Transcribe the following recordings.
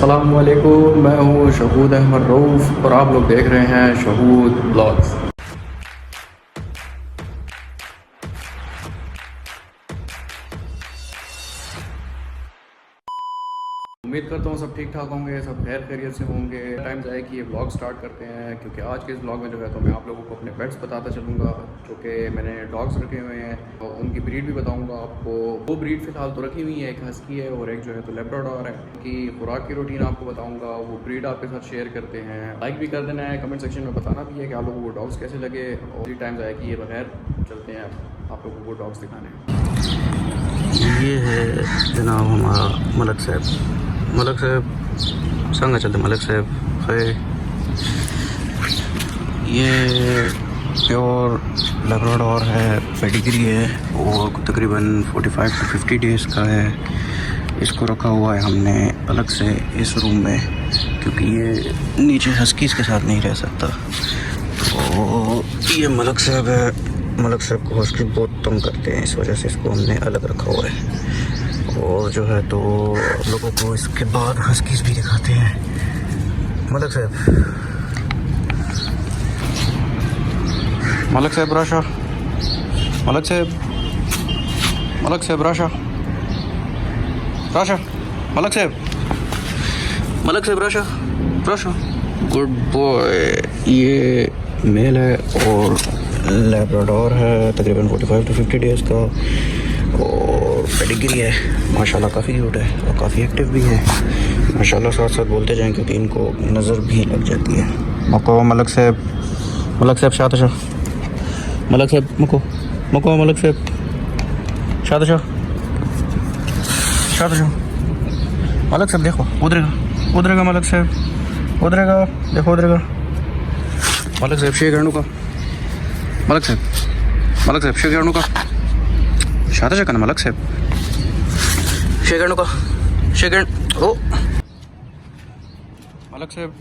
अस्सलामुअलैकुम, मैं हूँ शहूद अहमद रऊफ़ और आप लोग देख रहे हैं शहूद ब्लॉग्स। उम्मीद करता हूँ सब ठीक ठाक होंगे, सब खैर खैरियत से होंगे। टाइम है कि ये ब्लॉग स्टार्ट करते हैं, क्योंकि आज के इस ब्लॉग में जो है तो मैं आप लोगों को अपने पेट्स बताता चलूँगा जो कि मैंने डॉग्स रखे हुए हैं और उनकी ब्रीड भी बताऊँगा आपको। वो ब्रीड फ़िलहाल तो रखी हुई है, एक हस्की है और एक जो है तो लैब्राडोर है। कि खुराक की रूटीन आपको बताऊँगा, वो ब्रीड आपके साथ शेयर करते हैं। लाइक भी कर देना है, कमेंट सेक्शन में बताना भी है कि आप लोगों को डॉग्स कैसे लगे। और टाइम है कि ये बगैर चलते हैं आप लोगों को डॉग्स दिखाने। ये है जनाब हमारा मलक साहब। मलक साहब संग चलते मलक साहब है। ये प्योर लैब्राडोर है, पेडिग्री है और तकरीबन 45 to 50 डेज़ का है। इसको रखा हुआ है हमने अलग से इस रूम में, क्योंकि ये नीचे हस्कीज़ के साथ नहीं रह सकता। तो ये मलक साहब है। मलक साहब को हस्की बहुत तंग करते हैं, इस वजह से इसको हमने अलग रखा हुआ है। और जो है तो लोगों को इसके बाद हस्कीज़ भी दिखाते हैं। मलक साहब, मलक साहब राशा, मलक साहब, मलक साहब राशा, राशा, मलक साहब, मलक साहब राशा, राशा। Good boy. ये मेल है और लैब्राडोर है, तकरीबन 45 to 50 डेज़ का और पेडिग्री है। माशाल्लाह काफ़ी क्यूट है और काफ़ी एक्टिव भी है। माशाल्लाह साथ साथ बोलते जाएं, क्योंकि इनको नज़र भी लग जाती है। मको मलक साहब, मलक साहब शादशाह, मलक साहब मको मको मलक साहब शादशाह, शादशाह। मलक साहब देखो उधरेगा, उधरेगा मलक साहब, उधरेगा, देखो उधरेगा मलक साहब। शेख का मलक साहब, मलक साहब शेख का शादशाह का मलक साहब, शेख का शेख ओ मलक साहब,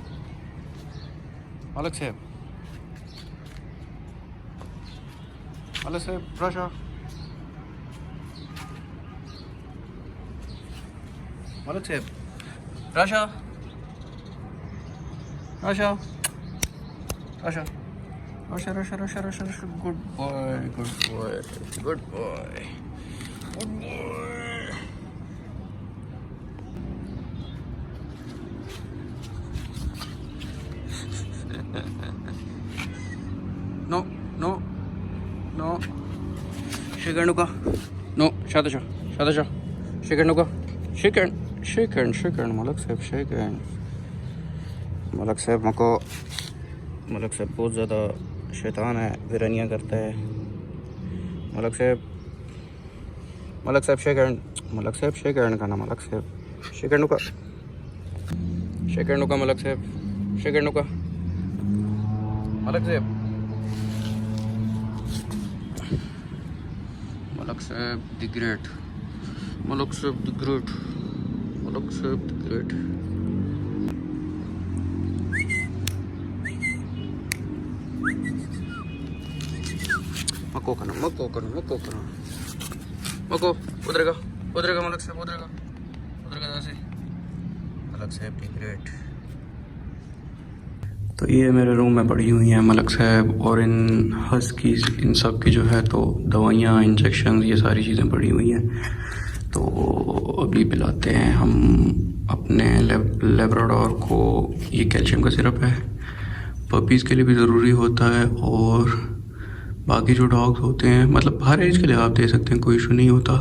मलक साहब, मलक साहब राशा, मलक साहब Rasha, Rasha, Rasha, Rasha, Rasha, Rasha, Rasha, Rasha. Good boy, good boy, good boy, good boy. No no no शेखंडुका, नो शादशाह, शादशाह, शेखंडुका, शेखंड, शेखंड, शेखंड। मलक साहब शेखंड। मलक साहब मको, मलक साहब बहुत ज़्यादा शैतान है, वीरानियाँ करता है। मलक साहब, मलक साहब शेखंड, मलक साहब शेखंड का नाम मलक साहब शेखंडुका, शेखंडुका मलक साहब, शेखंडुका मलक साहब, मलक साहब द ग्रेट, मलक साहब द ग्रेट, मलक साहब द ग्रेट। मको करना, मको करना, मको करना, मको उधरेगा, उधरेगा मलक साहब, उधरेगा, उधरेगा जैसे मलक साहब द ग्रेट। तो ये मेरे रूम में पड़ी हुई हैं मलक साहब और इन हस्कीज़, इन सब की जो है तो दवाइयाँ, इंजेक्शन, ये सारी चीज़ें पड़ी हुई हैं। तो अभी पिलाते हैं हम अपने लैब्राडोर को। ये कैल्शियम का सिरप है, पपीज़ के लिए भी ज़रूरी होता है और बाकी जो डॉग्स होते हैं, मतलब हर एज के लिए आप दे सकते हैं, कोई इशू नहीं होता।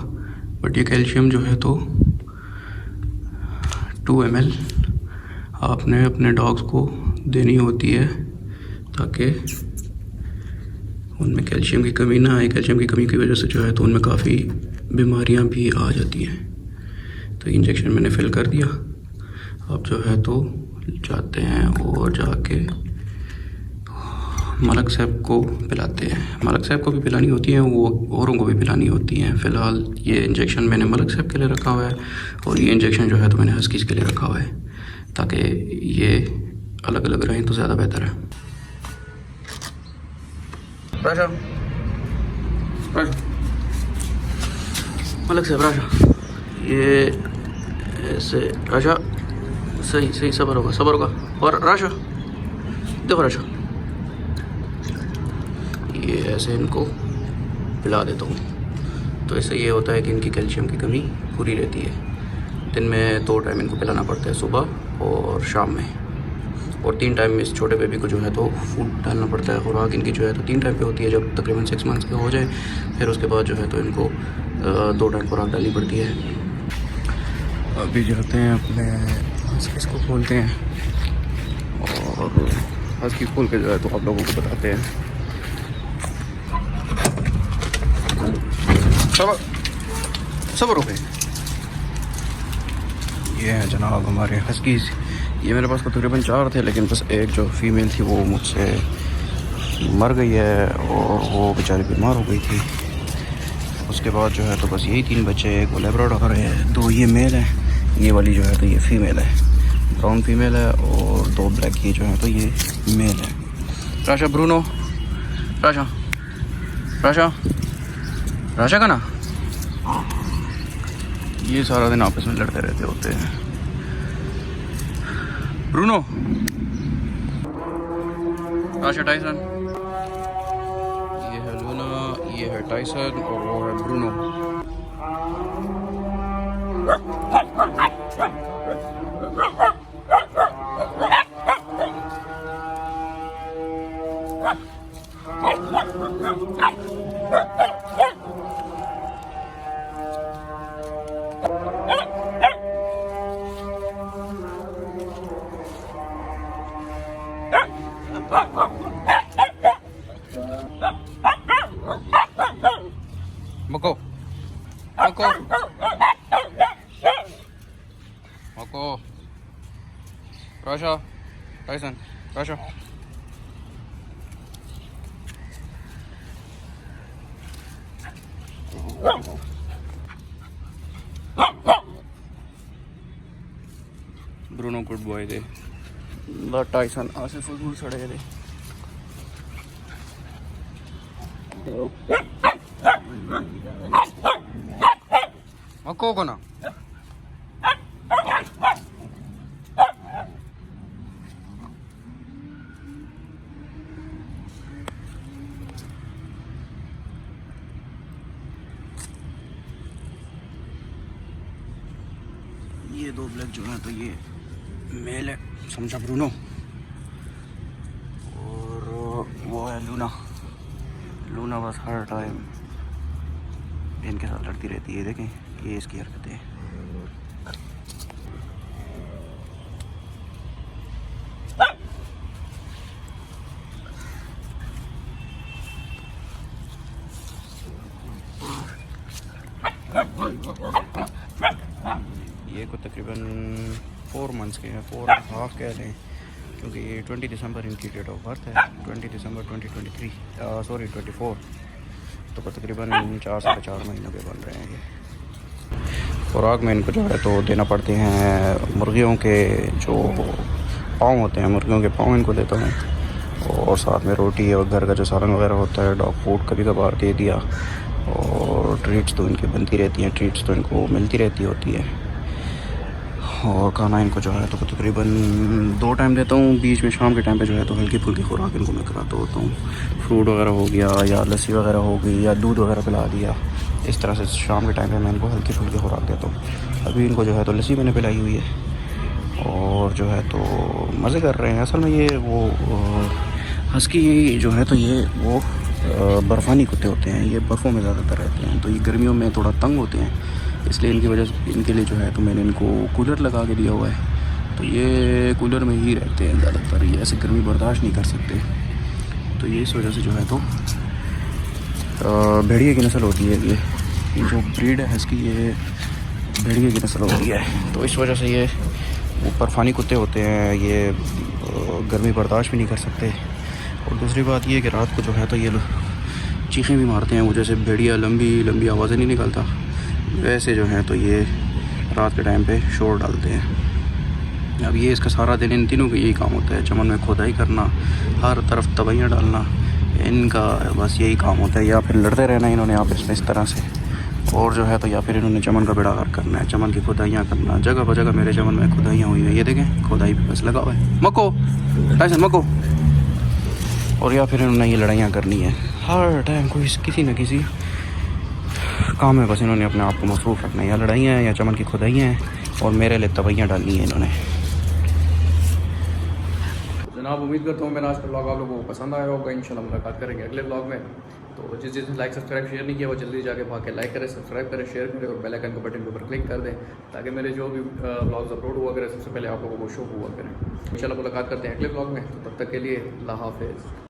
बट ये कैल्शियम जो है तो 2 ml आपने अपने डॉग्स को देनी होती है, ताकि उनमें कैल्शियम की कमी ना आए। कैल्शियम की कमी की वजह से जो है तो उनमें काफ़ी बीमारियां भी आ जाती हैं। तो इंजेक्शन मैंने फिल कर दिया। अब जो है तो जाते हैं और जाके मलक साहब को पिलाते हैं। मलक साहब को भी पिलानी होती है, वो औरों को भी पिलानी होती हैं। फ़िलहाल ये इंजेक्शन मैंने मलक साहब के लिए रखा हुआ है और ये इंजेक्शन जो है तो मैंने हस्कीज़ के लिए रखा हुआ है, ताकि ये अलग अलग रहें तो ज़्यादा बेहतर है। राशा, राशा, मलक साहब राशा, ये ऐसे राशा, सही सही, सबर होगा। और राशा देखो, राशा ये ऐसे इनको पिला देता हूँ, तो इससे ये होता है कि इनकी कैल्शियम की कमी पूरी रहती है। दिन में 2 टाइम इनको पिलाना पड़ता है, सुबह और शाम में, और 3 टाइम इस छोटे बेबी को जो है तो फूड डालना पड़ता है। खुराक इनकी जो है तो 3 टाइम पे होती है जब तकरीबन 6 मंथ्स के हो जाए, फिर उसके बाद जो है तो इनको 2 टाइम खुराक डालनी पड़ती है। अभी जाते हैं अपने हस्कीज़ को खोलते हैं, और हस्की खोल के जो है तो आप लोगों को बताते हैं। सब रुके, ये है जनाब हमारे हस्कीज़। ये मेरे पास तो तकरीबन 4 थे, लेकिन बस एक जो फीमेल थी वो मुझसे मर गई है, और वो बेचारी बीमार हो गई थी। उसके बाद जो है तो बस यही 3 बच्चे, एक लैब्राडोर है, 2 ये मेल है, ये वाली जो है तो ये फीमेल है, ब्राउन फीमेल है, और 2 ब्लैक ये जो है तो ये मेल है। राशा, ब्रूनो, राशा राशा राशा का ना, ये सारा दिन आपस में लड़ते रहते होते हैं। ब्रूनो, राशा, टाइसन, ये है लूना, ये है टाइसन, और वो है ब्रूनो। मको मको मको, राशा, टाइसन, राशा। ब्रूनो गुड बॉय थे, टाइसन आसे फजूल सड़े थे। मको को ना, ये 2 ब्लैक जो है तो ये मेल है, समझा ब्रूनो, और वो है लूना। लूना बस हर टाइम इनके साथ लड़ती रहती है, देखें ये इसकी हरकतें। ये को तकरीबन 4 मंथ्स के हैं, 4.5 कह लें, क्योंकि 20 दिसंबर इनकी डेट ऑफ बर्थ है, 20 दिसंबर 2023, सॉरी 24, तो तकरीबन 4-4.5 महीनों के बन रहे हैं ये। खुराक में इनको जो है तो देना पड़ते हैं मुर्गियों के जो पाँव होते हैं, मुर्गियों के पाँव इनको देता हूँ, और साथ में रोटी और घर का जो सालन वगैरह होता है, डॉग फूड कभी कभार दे दिया, और ट्रीट्स तो इनकी बनती रहती हैं, ट्रीट्स तो इनको मिलती रहती होती है। और खाना इनको जो है तो तकरीबन 2 टाइम देता हूँ, बीच में शाम के टाइम पे जो है तो हल्की फुल्की खुराक इनको मैं कराता होता हूँ। फ्रूट वगैरह हो गया, या लस्सी वगैरह हो गई, या दूध वगैरह पिला दिया, इस तरह से शाम के टाइम पे मैं इनको हल्की फुल्की खुराक देता हूँ। अभी इनको जो है तो लस्सी मैंने पिलाई हुई है, और जो है तो मज़े कर रहे हैं। असल में ये वो हस्की जो है तो ये वो बर्फ़ानी कुत्ते होते हैं, ये बर्फ़ों में ज़्यादातर रहते हैं, तो ये गर्मियों में थोड़ा तंग होते हैं, इसलिए इनकी वजह से इनके लिए जो है तो मैंने इनको कूलर लगा के दिया हुआ है, तो ये कूलर में ही रहते हैं ज़्यादातर, ये ऐसे गर्मी बर्दाश्त नहीं कर सकते। तो ये इस वजह से जो है तो भेड़िए की नस्ल होती है, ये जो ब्रीड है इसकी, ये भेड़िए की नस्ल होती है, तो इस वजह से ये वो बर्फ़ानी कुत्ते होते हैं, ये गर्मी बर्दाश्त भी नहीं कर सकते। और दूसरी बात ये है कि रात को जो है तो ये चीखें भी मारते हैं, वो जैसे भेड़िया लंबी लंबी आवाज़ें नहीं निकालता, वैसे जो है तो ये रात के टाइम पे शोर डालते हैं। अब ये इसका सारा दिन इन तीनों का यही काम होता है, चमन में खुदाई करना, हर तरफ तबैयाँ डालना, इनका बस यही काम होता है, या फिर लड़ते रहना इन्होंने आपस में इस तरह से। और जो है तो या फिर इन्होंने चमन का बेड़ा करना है, चमन की खुदाइयाँ करना, जगह पर जगह मेरे चमन में खुदाइयाँ हुई हैं, ये देखें खुदाई पे बस लगा हुआ है, मको टाइसन मको। और या फिर इन्होंने ये लड़ाइयाँ करनी है, हर टाइम कोई किसी न किसी काम में बस इन्होंने अपने आप को मसरूफ़ रखना है, या लड़ाइयाँ हैं या चमन की खुदाइयाँ हैं, और मेरे लिए तवैयाँ डालनी है इन्होंने। जनाब उम्मीद करता हूँ मेरा आज का ब्लॉग आप लोगों को पसंद आया होगा। इंशाल्लाह मुलाकात करेंगे अगले ब्लॉग में। तो जिसने लाइक सब्सक्राइब शेयर नहीं किया वो जल्दी जाके भाग के लाइक करें, सब्सक्राइब करें, शेयर करें और बेल आइकन के बटन के ऊपर क्लिक कर दें ताकि मेरे जो भी ब्लॉग्स अपलोड हुआ करें सबसे पहले आप लोगों को शो हुआ करें। इंशाल्लाह मुलाकात करते हैं अगले ब्लॉग में, तो तब तक के लिए अल्लाह हाफ़िज़।